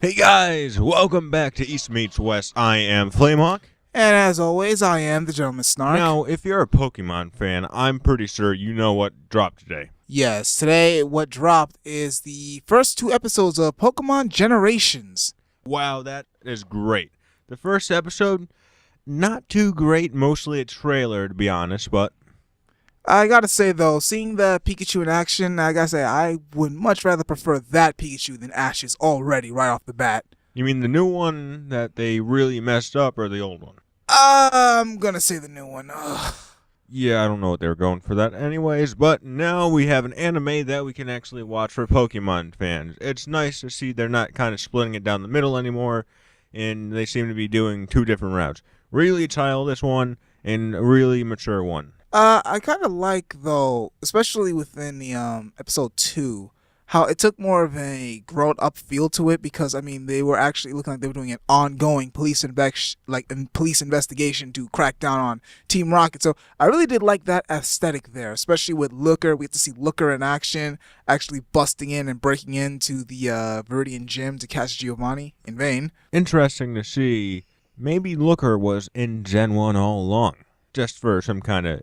Hey guys, welcome back to East Meets West. I am Flamehawk. And as always, I am the Gentleman Snark. Now, if you're a Pokemon fan, I'm pretty sure you know what dropped today. Yes, today what dropped is the first two episodes of Pokemon Generations. Wow, that is great. The first episode, not too great, mostly a trailer to be honest, but I gotta say though, seeing the Pikachu in action, I gotta say I would much rather prefer that Pikachu than Ash's already right off the bat. you mean the new one that they really messed up or the old one? I'm gonna say the new one. Ugh. Yeah, I don't know what they were going for that anyways, but now we have an anime that we can actually watch for Pokemon fans. It's nice to see they're not kind of splitting it down the middle anymore, and they seem to be doing two different routes. Really childish one, and a really mature one. I kind of like though, especially within the episode 2, how it took more of a grown up feel to it because I mean they were actually looking like they were doing an ongoing police investigation to crack down on Team Rocket. So I really did like that aesthetic there, especially with Looker. We get to see Looker in action, actually busting in and breaking into the Viridian gym to catch Giovanni in vain. Interesting to see. Maybe Looker was in Gen 1 all along, just for some kind of,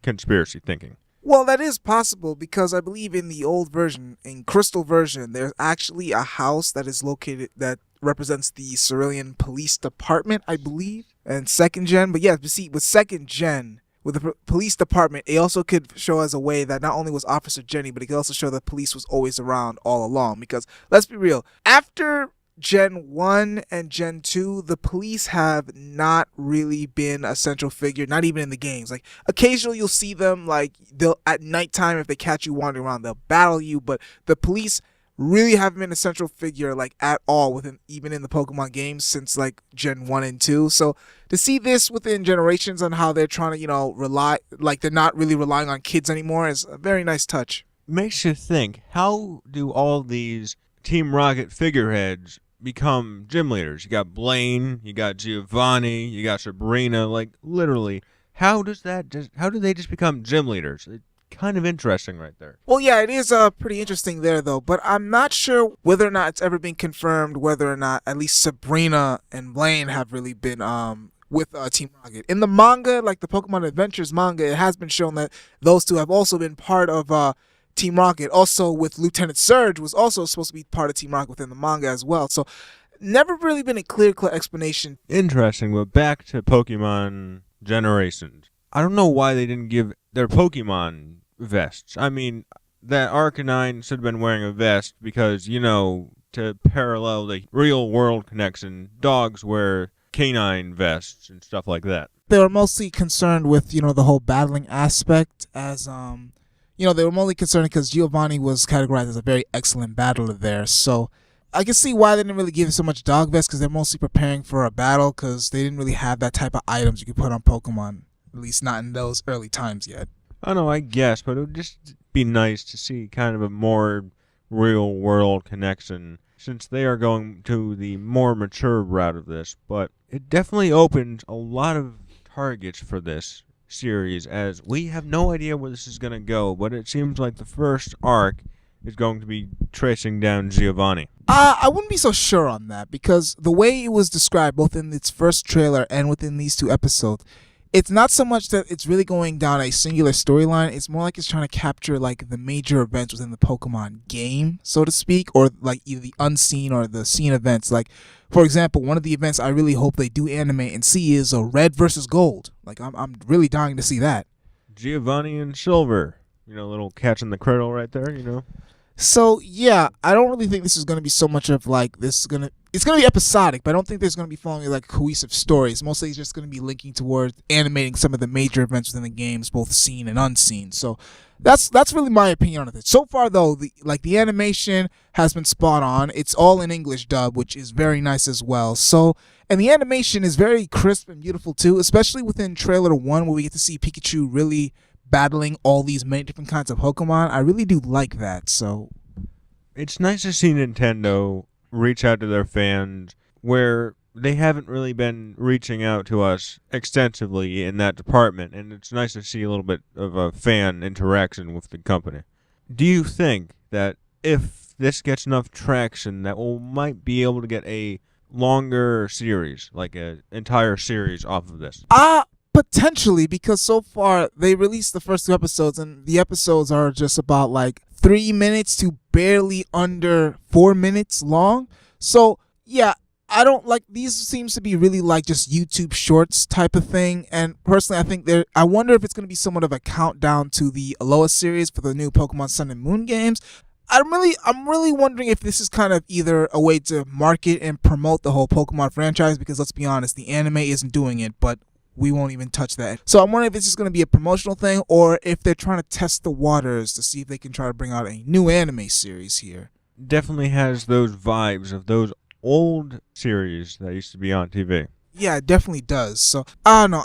conspiracy thinking. Well, that is possible because I believe in the old version, in Crystal version, there's actually a house that is located that represents the Cerulean Police Department, I believe, and second gen. But yeah, see, with second gen, with the police department, it also could show as a way that not only was Officer Jenny, but it could also show that police was always around all along. Because let's be real, after Gen 1 and Gen 2, the police have not really been a central figure, not even in the games. Like, occasionally you'll see them, like, they'll at nighttime, if they catch you wandering around, they'll battle you, but the police really haven't been a central figure, like, at all, even in the Pokemon games since, like, Gen 1 and 2. So, to see this within Generations on how they're trying to, rely, like, they're not really relying on kids anymore is a very nice touch. Makes you think, how do all these Team Rocket figureheads become gym leaders? You got Blaine, you got Giovanni, you got Sabrina. Like, literally, how do they just become gym leaders? It's kind of interesting right there. Well, yeah, it is pretty interesting there, though. But I'm not sure whether or not it's ever been confirmed whether or not at least Sabrina and Blaine have really been with Team Rocket. In the manga, like the Pokemon Adventures manga, it has been shown that those two have also been part of Team Rocket. Also, with Lieutenant Surge was also supposed to be part of Team Rocket within the manga as well. So, never really been a clear explanation. Interesting, but back to Pokemon Generations. I don't know why they didn't give their Pokemon vests. I mean, that Arcanine should have been wearing a vest because, to parallel the real world connection, dogs wear canine vests and stuff like that. They were mostly concerned with, the whole battling aspect as, they were mostly concerned because Giovanni was categorized as a very excellent battler there. So I can see why they didn't really give so much dog vests because they're mostly preparing for a battle because they didn't really have that type of items you could put on Pokemon, at least not in those early times yet. I know, I guess, but it would just be nice to see kind of a more real world connection since they are going to the more mature route of this. But it definitely opens a lot of targets for this series as we have no idea where this is going to go, but it seems like the first arc is going to be tracing down Giovanni. I wouldn't be so sure on that because the way it was described both in its first trailer and within these two episodes, it's not so much that it's really going down a singular storyline. It's more like it's trying to capture like the major events within the Pokemon game, so to speak, or like either the unseen or the seen events. Like, for example, one of the events I really hope they do animate and see is a Red versus Gold. Like, I'm really dying to see that. Giovanni and Silver, little catch in the cradle right there. So yeah, I don't really think this is going to be so much of like it's going to be episodic, but I don't think there's going to be following like cohesive stories. Mostly it's just going to be linking towards animating some of the major events within the games, both seen and unseen. So that's really my opinion on it. So far though, the animation has been spot on. It's all in English dub, which is very nice as well. So, and the animation is very crisp and beautiful too, especially within trailer 1 where we get to see Pikachu really battling all these many different kinds of Pokemon. I really do like that. So it's nice to see Nintendo reach out to their fans where they haven't really been reaching out to us extensively in that department, and it's nice to see a little bit of a fan interaction with the company. Do you think that if this gets enough traction that we might be able to get a longer series, like an entire series off of this. Potentially, because so far they released the first 2 episodes, and the episodes are just about like 3 minutes to barely under 4 minutes long. So yeah, I don't like these. Seems to be really like just YouTube Shorts type of thing. And personally, I think I wonder if it's going to be somewhat of a countdown to the Aloha series for the new Pokemon Sun and Moon games. I'm really wondering if this is kind of either a way to market and promote the whole Pokemon franchise, because let's be honest, the anime isn't doing it, but we won't even touch that. So I'm wondering if this is going to be a promotional thing, or if they're trying to test the waters to see if they can try to bring out a new anime series here. Definitely has those vibes of those old series that used to be on TV. Yeah, it definitely does. So I don't know.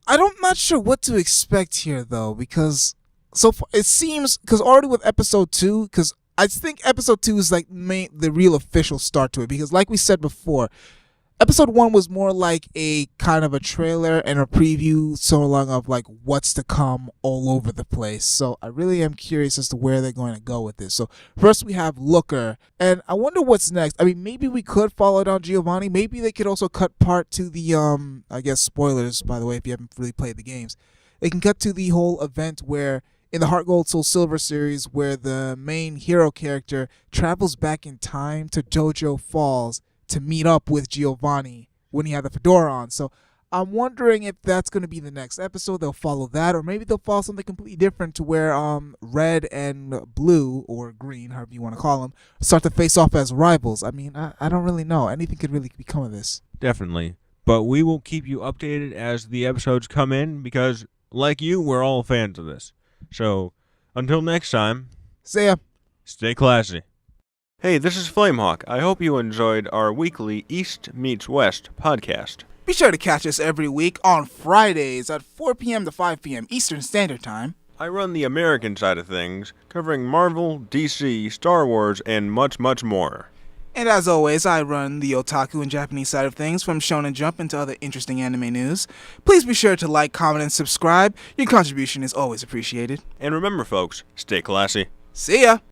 I'm not sure what to expect here though, because so far it seems, because already with episode 2, because I think episode 2 is like the real official start to it, because like we said before, episode 1 was more like a kind of a trailer and a preview so long of like what's to come all over the place. So I really am curious as to where they're going to go with this. So first we have Looker, and I wonder what's next. I mean, maybe we could follow down Giovanni. Maybe they could also cut part to the I guess spoilers, by the way, if you haven't really played the games. They can cut to the whole event where in the Heart Gold Soul Silver series, where the main hero character travels back in time to Jojo Falls to meet up with Giovanni when he had the fedora on. So I'm wondering if that's going to be the next episode. They'll follow that, or maybe they'll follow something completely different to where Red and Blue, or Green, however you want to call them, start to face off as rivals. I mean, I don't really know. Anything could really become of this. Definitely. But we will keep you updated as the episodes come in, because like you, we're all fans of this. So until next time, See ya. stay classy. Hey, this is Flamehawk. I hope you enjoyed our weekly East Meets West podcast. Be sure to catch us every week on Fridays at 4 p.m. to 5 p.m. Eastern Standard Time. I run the American side of things, covering Marvel, DC, Star Wars, and much, much more. And as always, I run the otaku and Japanese side of things, from Shonen Jump into other interesting anime news. Please be sure to like, comment, and subscribe. Your contribution is always appreciated. And remember, folks, stay classy. See ya!